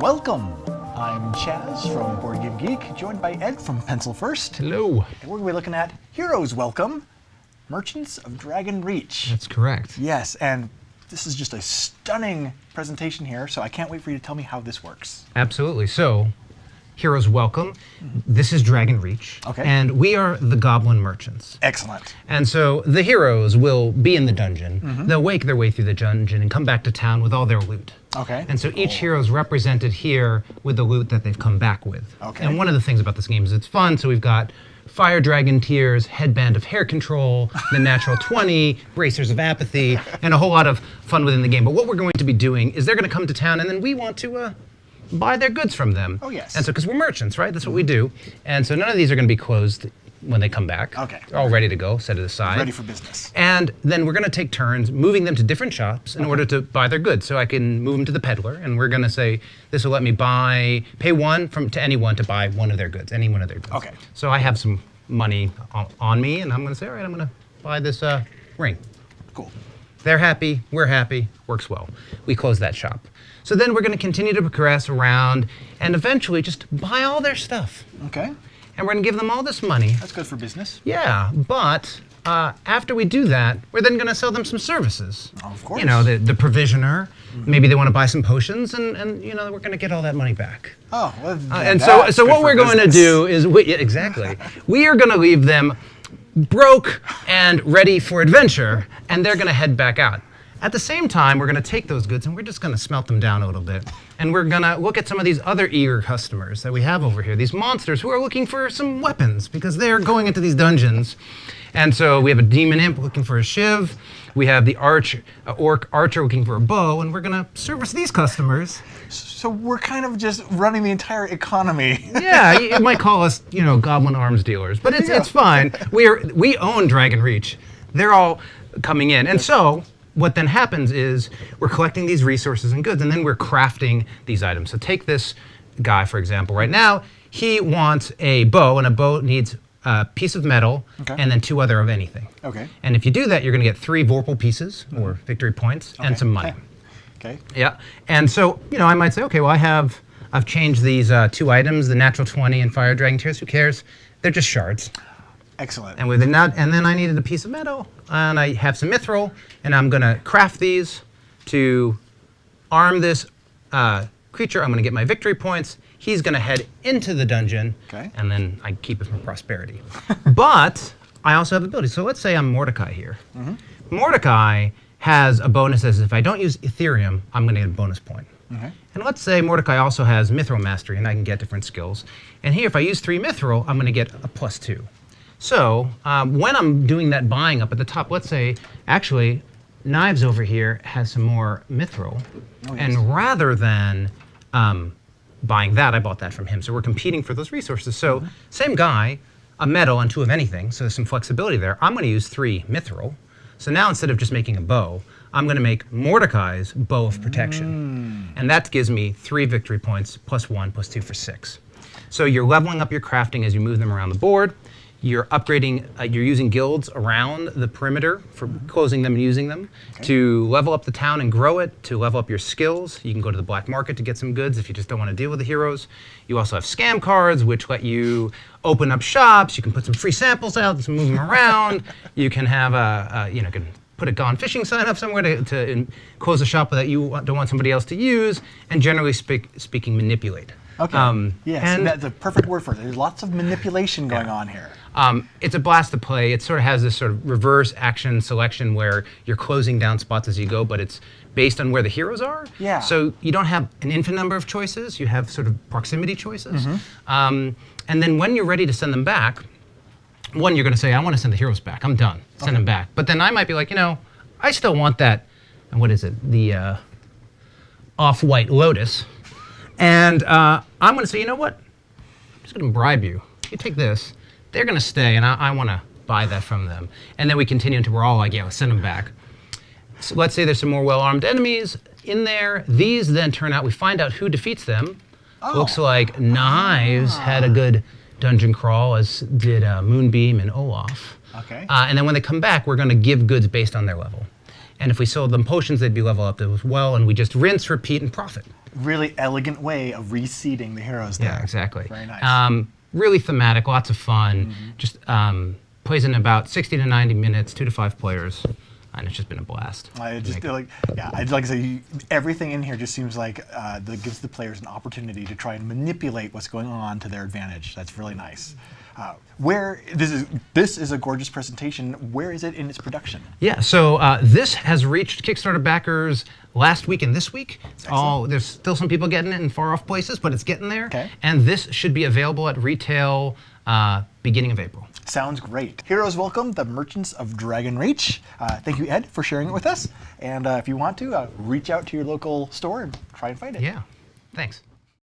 Welcome! I'm Chaz from Board Game Geek, joined by Ed from Pencil First. Hello. And we're going to be looking at Heroes Welcome, Merchants of Dragon Reach. That's correct. Yes, and this is just a stunning presentation here, so I can't wait for you to tell me how this works. Absolutely. So, Heroes Welcome. This is Dragon Reach. Okay. And we are the Goblin Merchants. Excellent. And so the heroes will be in the dungeon. They'll wake their way through the dungeon and come back to town with all their loot. Okay. And so each hero is represented here with the loot that they've come back with. Okay. And one of the things about this game is it's fun. So we've got Fire Dragon Tears, Headband of Hair Control, the Natural 20, Bracers of Apathy, and a whole lot of fun within the game. But what we're going to be doing is they're going to come to town and then we want to buy their goods from them. Oh, yes. And so, because we're merchants, right? That's what we do. And so none of these are going to be closed when they come back. Okay. They're all ready to go, set it aside. Ready for business. And then we're going to take turns moving them to different shops in order to buy their goods. So I can move them to the peddler, and we're going to say, this will let me pay one to anyone to buy one of their goods, any one of their goods. Okay. So I have some money on me, and I'm going to say, all right, I'm going to buy this ring. Cool. They're happy, we're happy, works well. We close that shop. So then we're going to continue to progress around and eventually just buy all their stuff. Okay. And we're going to give them all this money. That's good for business. Yeah, but after we do that, we're then going to sell them some services. Oh, of course. You know, the provisioner, maybe they want to buy some potions, and you know, we're going to get all that money back. Oh, well, And that's so good what for we're going to business. do is, exactly, we are going to leave them broke and ready for adventure, and they're going to head back out. At the same time, we're going to take those goods and we're just going to smelt them down a little bit. And we're going to look at some of these other eager customers that we have over here, these monsters who are looking for some weapons because they're going into these dungeons. And so we have a demon imp looking for a shiv. We have the orc archer looking for a bow, and we're going to service these customers. So we're kind of just running the entire economy. Yeah, you might call us, you know, goblin arms dealers, but it's fine. We own Dragon Reach. They're all coming in. And so what then happens is we're collecting these resources and goods, and then we're crafting these items. So take this guy, for example. Right now, he wants a bow, and a bow needs a piece of metal and then 2 other of anything. Okay. And if you do that, you're going to get 3 Vorpal pieces, or victory points, and some money. Okay. Yeah. And so, you know, I might say, okay, well, I've changed these 2 items, the Natural 20 and Fire Dragon Tears. Who cares? They're just shards. Excellent. And within that, and then I needed a piece of metal, and I have some mithril, and I'm gonna craft these to arm this creature. I'm gonna get my victory points. He's gonna head into the dungeon, and then I keep it from prosperity. But I also have abilities. So let's say I'm Mordecai here. Mordecai has a bonus as if I don't use Ethereum, I'm gonna get a bonus point. And let's say Mordecai also has Mithril Mastery, and I can get different skills. And here, if I use 3 Mithril, I'm gonna get a +2. So when I'm doing that buying up at the top, let's say, actually, Knives over here has some more mithril. And rather than buying that, I bought that from him. So we're competing for those resources. So same guy, a metal and 2 of anything, so there's some flexibility there. I'm going to use 3 mithril. So now instead of just making a bow, I'm going to make Mordecai's Bow of Protection. And that gives me 3 victory points, +1, +2 for 6. So you're leveling up your crafting as you move them around the board. You're upgrading, you're using guilds around the perimeter for closing them and using them to level up the town and grow it, to level up your skills. You can go to the black market to get some goods if you just don't want to deal with the heroes. You also have scam cards, which let you open up shops. You can put some free samples out and move them around. You can have you know, can put a gone fishing sign up somewhere to close a shop that you don't want somebody else to use, and generally speaking, manipulate. Okay. Yes, and that's the perfect word for it. There's lots of manipulation going on here. It's a blast to play. It sort of has this sort of reverse action selection where you're closing down spots as you go, but it's based on where the heroes are. Yeah. So you don't have an infinite number of choices. You have sort of proximity choices. And then when you're ready to send them back, one, you're going to say, I want to send the heroes back. I'm done. Send them back. But then I might be like, you know, I still want that, and what is it? The off-white lotus. And I'm going to say, you know what? I'm just going to bribe you. You take this. They're going to stay, and I want to buy that from them. And then we continue until we're all like, yeah, let's send them back. So let's say there's some more well-armed enemies in there. These then turn out, we find out who defeats them. Looks like Knives had a good dungeon crawl, as did Moonbeam and Olaf. And then when they come back, we're going to give goods based on their level. And if we sold them potions, they'd be level up as well, and we just rinse, repeat, and profit. really elegant way of reseeding the heroes there. Yeah, exactly. Very nice. Really thematic, lots of fun. Just plays in about 60 to 90 minutes, 2 to 5 players, and it's just been a blast. I just feel like, yeah, I'd like to say everything in here just seems like that gives the players an opportunity to try and manipulate what's going on to their advantage. That's really nice. Where this is a gorgeous presentation. Where is it in its production? Yeah, so this has reached Kickstarter backers last week and this week. There's still some people getting it in far off places, but it's getting there. Okay. And this should be available at retail beginning of April. Sounds great. Heroes welcome, the Merchants of Dragon Reach. Thank you, Ed, for sharing it with us. And if you want to, reach out to your local store and try and find it. Yeah, thanks.